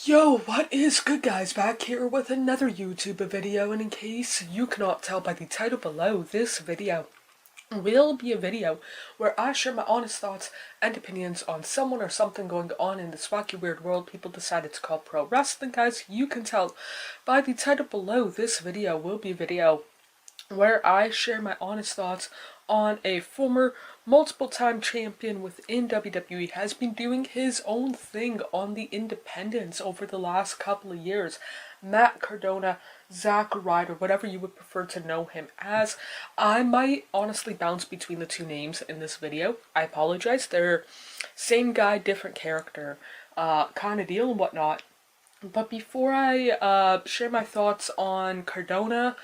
Yo, what is good guys? Back here with another YouTube video, and in case you cannot tell by the title below, this video will be a video where I share my honest thoughts and opinions on someone or something going on in this wacky weird world people decided to call pro wrestling. Guys, you can tell by the title below, this video will be a video where I share my honest thoughts on a former multiple-time champion within WWE. Has been doing his own thing on the independents over the last couple of years. Matt Cardona, Zack, Ryder, whatever you would prefer to know him as. I might honestly bounce between the two names in this video. I apologize. They're same guy, different character kind of deal and whatnot. But before I share my thoughts on Cardona,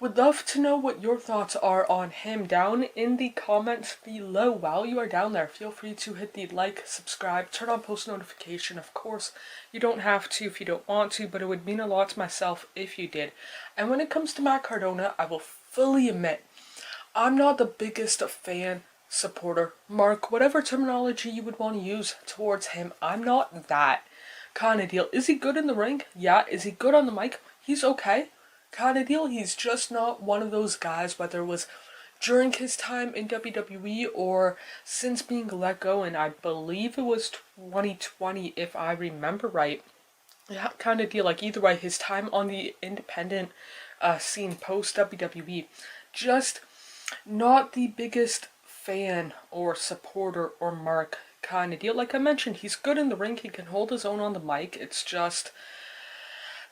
would love to know what your thoughts are on him down in the comments below. While you are down there, feel free to hit the like, subscribe, turn on post notification. Of course, you don't have to if you don't want to, but it would mean a lot to myself if you did. And when it comes to Matt Cardona, I will fully admit, I'm not the biggest fan, supporter, mark, whatever terminology you would want to use towards him. I'm not that kind of deal. Is he good in the ring? Yeah. Is he good on the mic? He's okay. Kind of deal. He's just not one of those guys, whether it was during his time in WWE or since being let go, and I believe it was 2020 if I remember right. Yeah, kind of deal. Like either way, his time on the independent scene post WWE, just not the biggest fan or supporter or mark kind of deal. Like I mentioned, he's good in the ring. He can hold his own on the mic. It's just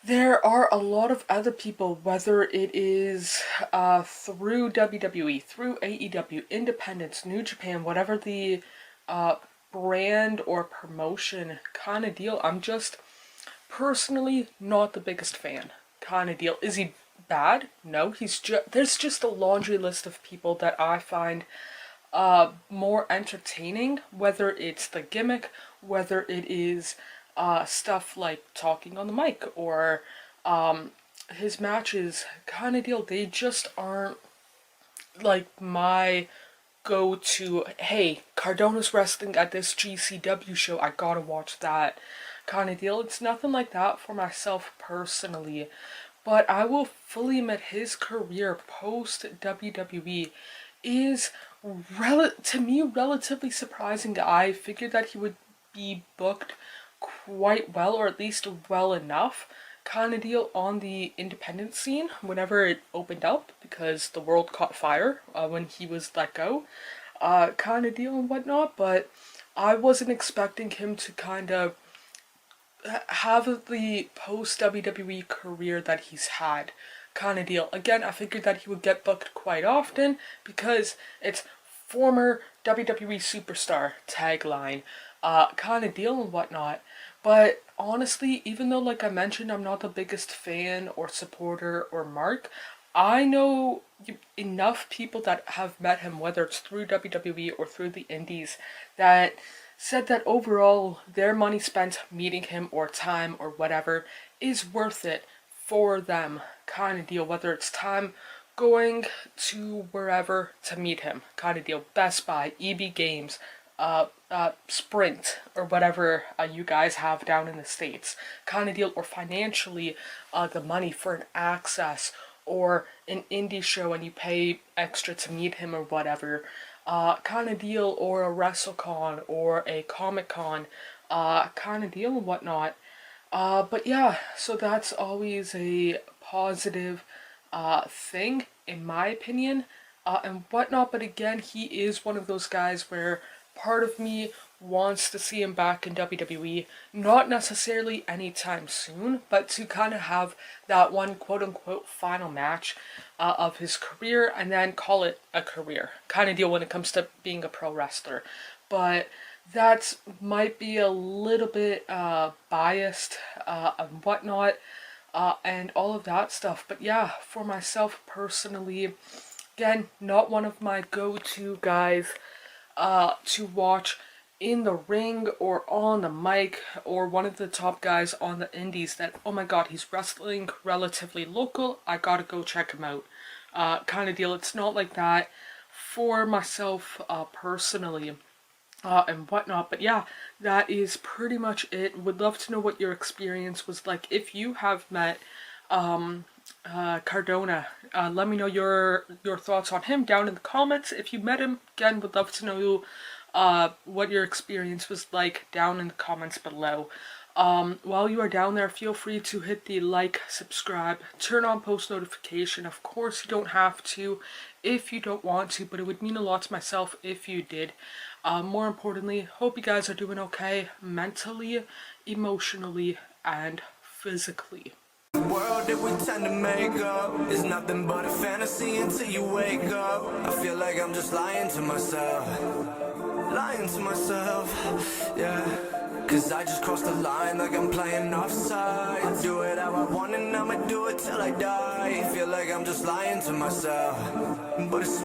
there are a lot of other people, whether it is through WWE, through AEW, Independence, New Japan, whatever the brand or promotion kind of deal. I'm just personally not the biggest fan kind of deal. Is he bad? No, there's just a laundry list of people that I find more entertaining, whether it's the gimmick, whether it is stuff like talking on the mic or his matches kind of deal. They just aren't like my go-to, hey, Cardona's wrestling at this GCW show, I gotta watch that kind of deal. It's nothing like that for myself personally. But I will fully admit his career post WWE is to me relatively surprising. I figured that he would be booked quite well, or at least well enough kind of deal on the independent scene whenever it opened up, because the world caught fire when he was let go kind of deal and whatnot. But I wasn't expecting him to kind of have the post WWE career that he's had kind of deal. Again, I figured that he would get booked quite often because it's former WWE superstar tagline kind of deal and whatnot. But honestly, even though, like I mentioned, I'm not the biggest fan or supporter or mark, I know enough people that have met him, whether it's through WWE or through the indies, that said that overall their money spent meeting him or time or whatever is worth it for them kind of deal. Whether it's time going to wherever to meet him kind of deal, Best Buy, EB Games, Sprint, or whatever you guys have down in the States kind of deal, or financially the money for an access or an indie show and you pay extra to meet him or whatever kind of deal, or a WrestleCon or a Comic-Con kind of deal and whatnot. But yeah, so that's always a positive thing in my opinion and whatnot. But again, he is one of those guys where part of me wants to see him back in WWE, not necessarily anytime soon, but to kind of have that one quote-unquote final match of his career and then call it a career kind of deal when it comes to being a pro wrestler. But that might be a little bit biased and whatnot and all of that stuff. But yeah, for myself personally, again, not one of my go-to guys to watch in the ring or on the mic, or one of the top guys on the indies that, oh my god, he's wrestling relatively local, I gotta go check him out kind of deal. It's not like that for myself personally. and whatnot. But yeah, that is pretty much it. Would love to know what your experience was like if you have met Cardona. Let me know your thoughts on him down in the comments. If you met him, again, would love to know what your experience was like down in the comments below. While you are down there, feel free to hit the like, subscribe, turn on post notification. Of course, you don't have to if you don't want to, but it would mean a lot to myself if you did. More importantly, hope you guys are doing okay mentally, emotionally, and physically. The world that we tend to make up is nothing but a fantasy until you wake up. I feel like I'm just lying to myself, yeah. Cause I just crossed the line like I'm playing offside. Do it how I want and I'ma do it till I die. Feel like I'm just lying to myself, but it's